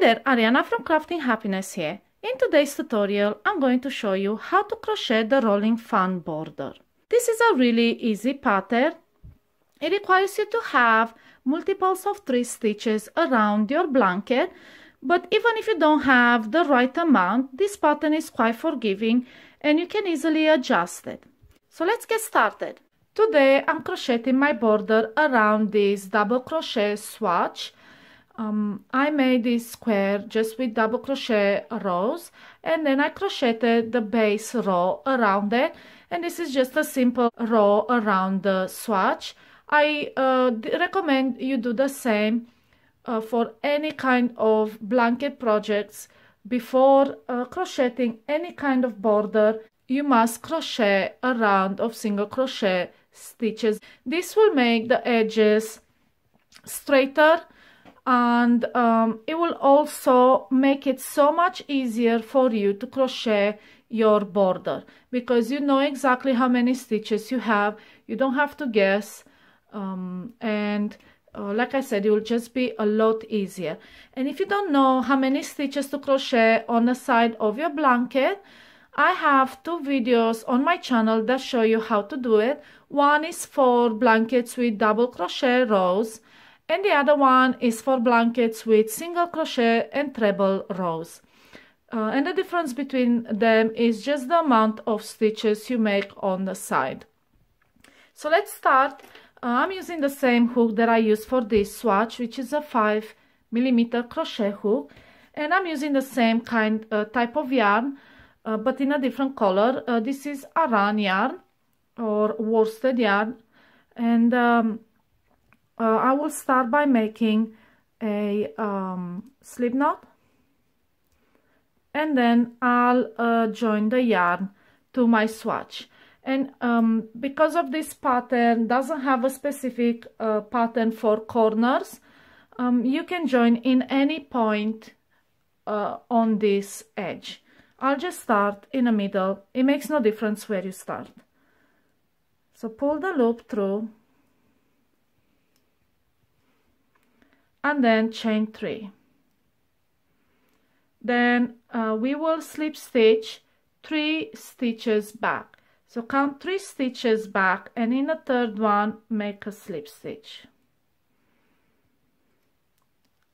there, Ariana from Crafting Happiness here. In today's tutorial, I'm going to show you how to crochet the rolling fan border. This is a really easy pattern. It requires you to have multiples of 3 stitches around your blanket, but even if you don't have the right amount, this pattern is quite forgiving and you can easily adjust it. So let's get started. Today I'm crocheting my border around this double crochet swatch. I made this square just with double crochet rows, and then I crocheted the base row around it, and this is just a simple row around the swatch. I recommend you do the same for any kind of blanket projects. Before crocheting any kind of border, you must crochet a round of single crochet stitches. This will make the edges straighter, and it will also make it so much easier for you to crochet your border, because you know exactly how many stitches you have. You don't have to guess, like I said, it will just be a lot easier. And if you don't know how many stitches to crochet on the side of your blanket, I have 2 videos on my channel that show you how to do it. One is for blankets with double crochet rows, and the other one is for blankets with single crochet and treble rows. And the difference between them is just the amount of stitches you make on the side. So let's start. I'm using the same hook that I used for this swatch, which is a 5mm crochet hook, and I'm using the same type of yarn, but in a different color. This is Aran yarn or worsted yarn, and I will start by making a slip knot, and then I'll join the yarn to my swatch. And because of this pattern doesn't have a specific pattern for corners, you can join in any point on this edge. I'll just start in the middle. It makes no difference where you start. So pull the loop through, and then chain 3. Then we will slip stitch 3 stitches back. So count 3 stitches back, and in the 3rd one make a slip stitch.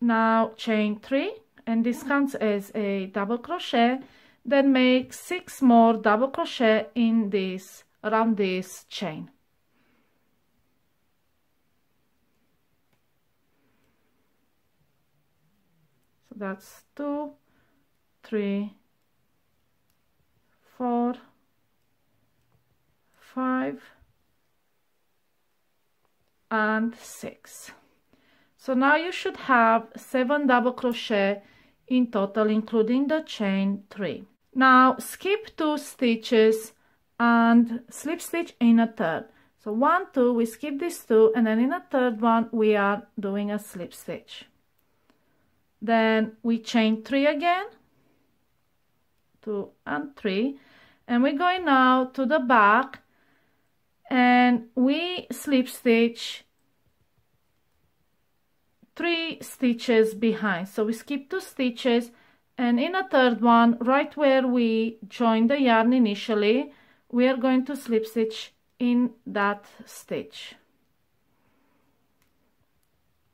Now chain 3, and this counts as a double crochet. Then make 6 more double crochet in this, around this chain. So that's 2, 3, 4, 5, and 6. So now you should have 7 double crochet in total, including the chain 3. Now skip 2 stitches and slip stitch in a 3rd. So 1, 2, we skip these 2, and then in a 3rd one we are doing a slip stitch. Then we chain 3 again, 2 and 3, and we're going now to the back, and we slip stitch 3 stitches behind. So we skip 2 stitches, and in a 3rd one, right where we joined the yarn initially, we are going to slip stitch in that stitch.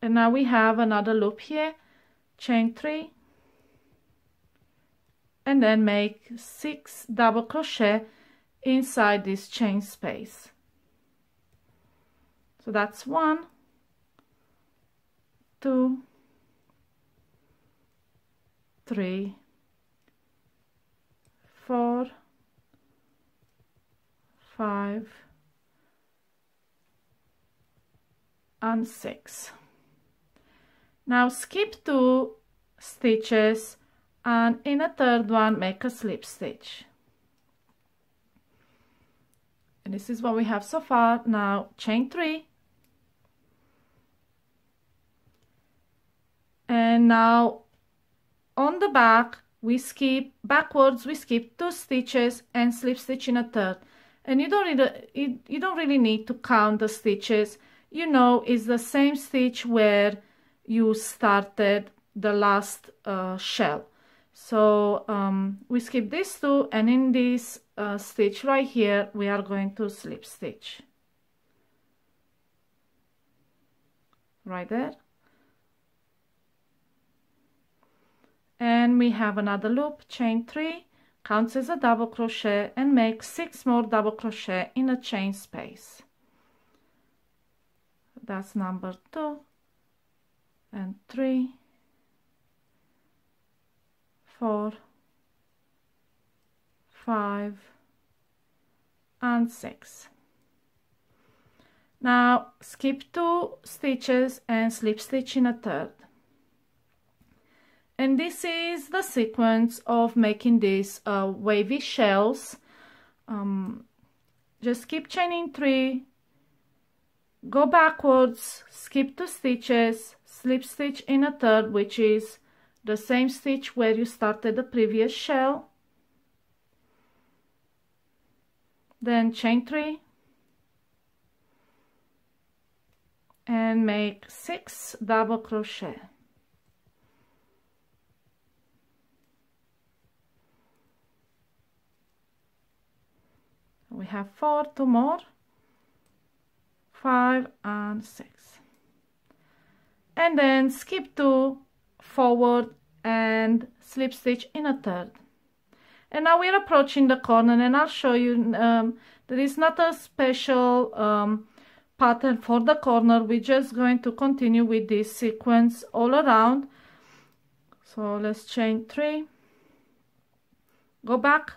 And now we have another loop here, chain 3, and then make 6 double crochet inside this chain space. So that's 1, 2, 3, 4, 5, and 6. Now skip 2 stitches, and in a 3rd one make a slip stitch. And this is what we have so far. Now chain 3, and now on the back we skip backwards, we skip 2 stitches and slip stitch in a 3rd. And you don't really need to count the stitches. You know, it's the same stitch where you started the last shell. So we skip these two, and in this stitch right here we are going to slip stitch right there, and we have another loop, chain 3, counts as a double crochet, and make 6 more double crochet in a chain space. That's number 2 and 3, 4, 5 and 6. Now skip 2 stitches and slip stitch in a third. And this is the sequence of making these wavy shells. Just keep chaining 3, go backwards, skip 2 stitches, slip stitch in a third, which is the same stitch where you started the previous shell, then chain 3 and make 6 double crochet. We have 4, 2 more, 5 and 6, and then skip 2 forward and slip stitch in a third. And now we're approaching the corner, and I'll show you there is not a special pattern for the corner. We're just going to continue with this sequence all around. So let's chain 3, go back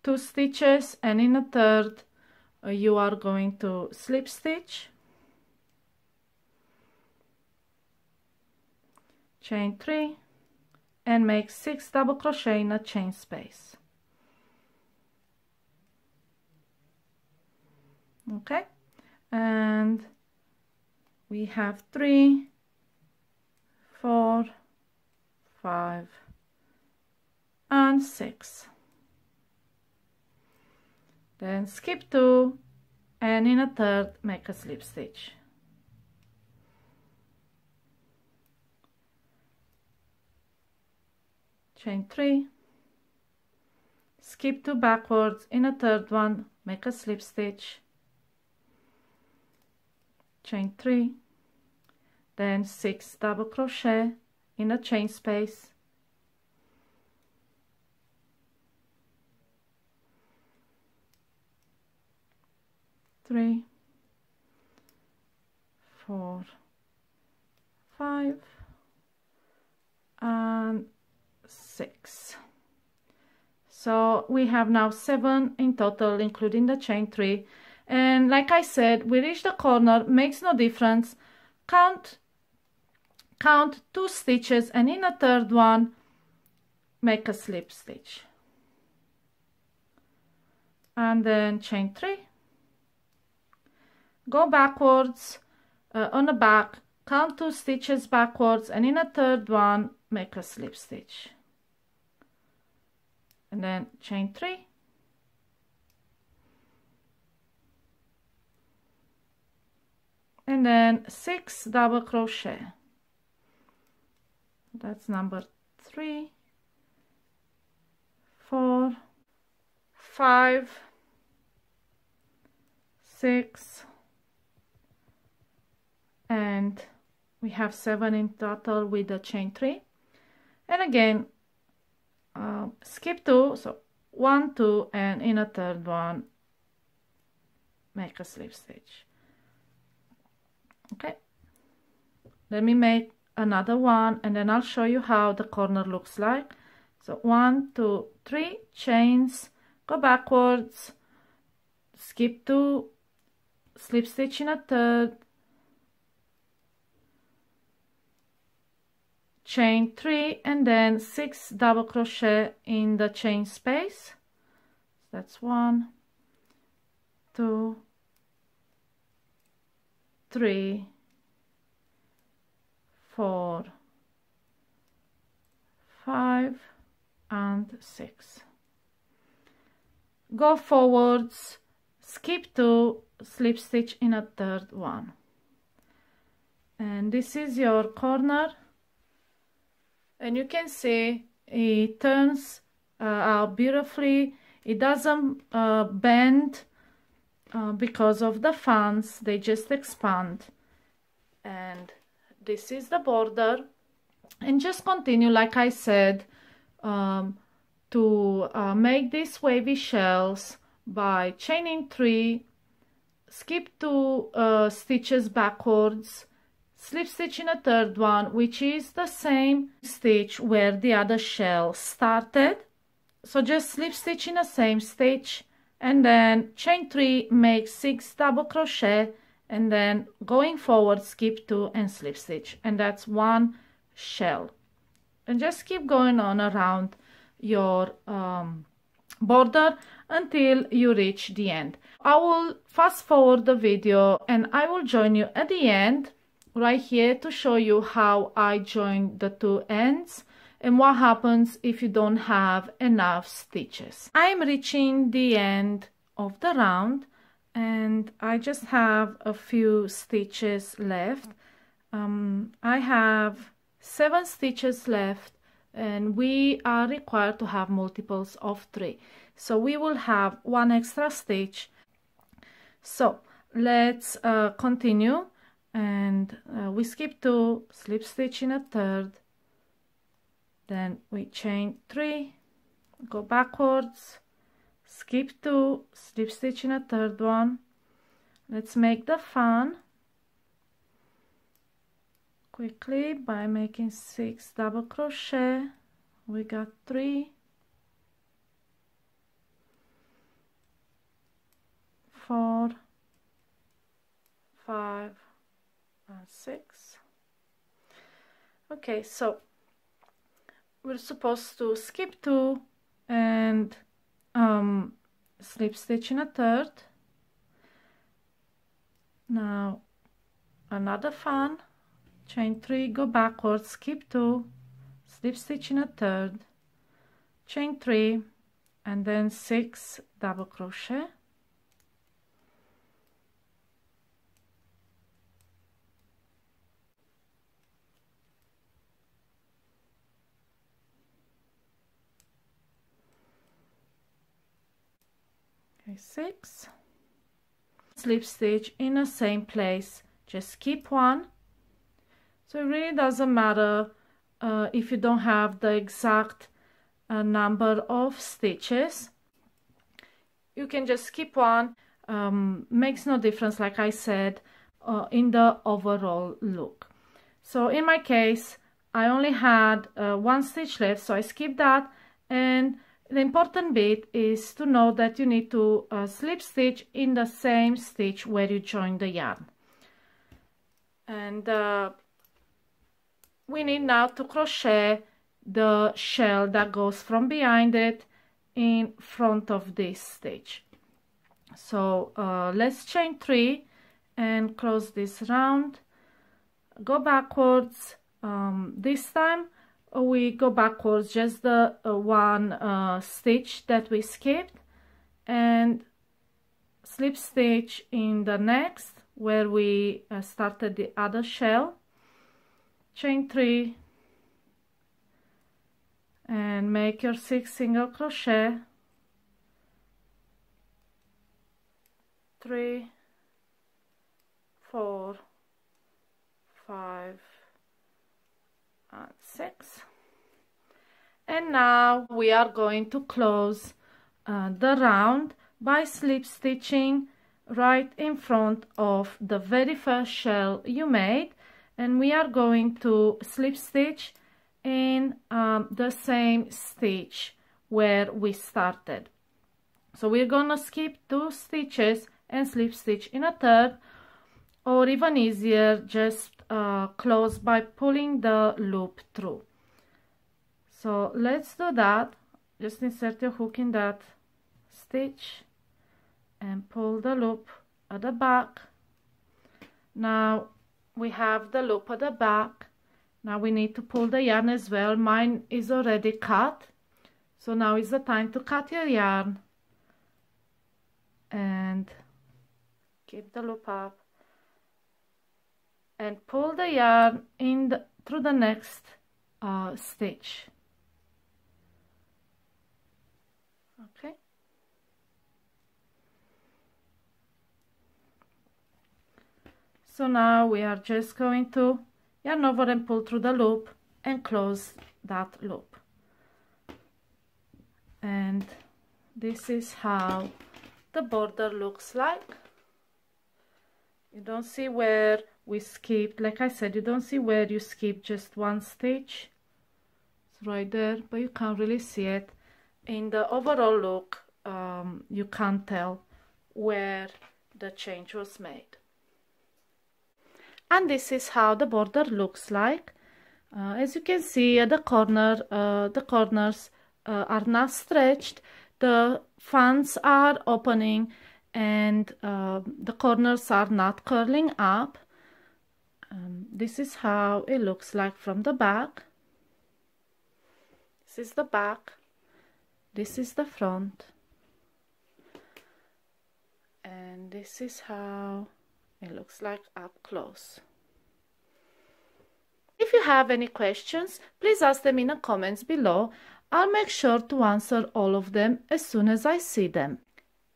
2 stitches, and in a third you are going to slip stitch, chain 3 and make 6 double crochet in a chain space. Okay, and we have 3, 4, 5 and 6. Then skip 2 and in a third make a slip stitch. Chain 3, skip 2 backwards, in a third one make a slip stitch, chain 3, then 6 double crochet in a chain space, three, 4, 5 and 6. So we have now 7 in total, including the chain 3. And like I said, we reach the corner, makes no difference. Count 2 stitches, and in a third one make a slip stitch, and then chain 3, go backwards on the back, count 2 stitches backwards, and in a third one make a slip stitch, and then chain 3, and then 6 double crochet. That's number 3, 4, 5, 6, and we have 7 in total with the chain 3. And again, skip 2, so 1, 2, and in a third one make a slip stitch. Okay, let me make another one, and then I'll show you how the corner looks like. So 1, 2, 3 chains, go backwards, skip 2, slip stitch in a third, chain 3, and then 6 double crochet in the chain space. That's 1, 2, 3, 4, 5 and 6. Go forwards, skip 2, slip stitch in a third one, and this is your corner. and you can see it turns out beautifully. It doesn't bend because of the fans, they just expand. And this is the border, and just continue like I said to make these wavy shells by chaining 3, skip 2 stitches backwards, slip stitch in a 3rd one, which is the same stitch where the other shell started. So just slip stitch in the same stitch, and then chain 3, make 6 double crochet, and then going forward skip 2 and slip stitch, and that's 1 shell. And just keep going on around your border until you reach the end. I will fast forward the video and I will join you at the end right here to show you how I joined the 2 ends and what happens if you don't have enough stitches. I am reaching the end of the round and I just have a few stitches left. I have 7 stitches left, and we are required to have multiples of 3, so we will have 1 extra stitch. So let's continue, and we skip 2, slip stitch in a 3rd, then we chain 3, go backwards, skip 2, slip stitch in a 3rd one. Let's make the fan quickly by making 6 double crochet. We got 3, 4, 5, and 6. Okay, so we're supposed to skip 2 and slip stitch in a 3rd. Now another fan, chain 3, go backwards, skip 2, slip stitch in a 3rd, chain 3, and then 6 double crochet. Okay, 6, slip stitch in the same place, just skip 1. So it really doesn't matter if you don't have the exact number of stitches. You can just skip 1, makes no difference, like I said, in the overall look. So in my case, I only had 1 stitch left, so I skipped that. And the important bit is to know that you need to slip stitch in the same stitch where you join the yarn. And we need now to crochet the shell that goes from behind it in front of this stitch. So let's chain 3 and close this round, go backwards. This time we go backwards just the 1 stitch that we skipped, and slip stitch in the next where we started the other shell, chain 3, and make your 6 single crochet, 3, 4, 5, and 6. And now we are going to close the round by slip stitching right in front of the very first shell you made, and we are going to slip stitch in the same stitch where we started. So we're gonna skip 2 stitches and slip stitch in a 3rd, or even easier, just close by pulling the loop through. So let's do that. Just insert your hook in that stitch and pull the loop at the back. Now we have the loop at the back. Now we need to pull the yarn as well. Mine is already cut, so now is the time to cut your yarn and keep the loop up and pull the yarn in through the next stitch. Okay. So now we are just going to yarn over and pull through the loop and close that loop. And this is how the border looks like. You don't see where we skipped, like I said, you don't see where you skip just one stitch. It's right there, but you can't really see it. In the overall look, you can't tell where the change was made. And this is how the border looks like. As you can see at the corners are not stretched, the fans are opening, and the corners are not curling up. This is how it looks like from the back. This is the back, this is the front, and this is how it looks like up close. If you have any questions, please ask them in the comments below. I'll make sure to answer all of them as soon as I see them.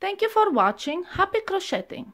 Thank you for watching. Happy crocheting!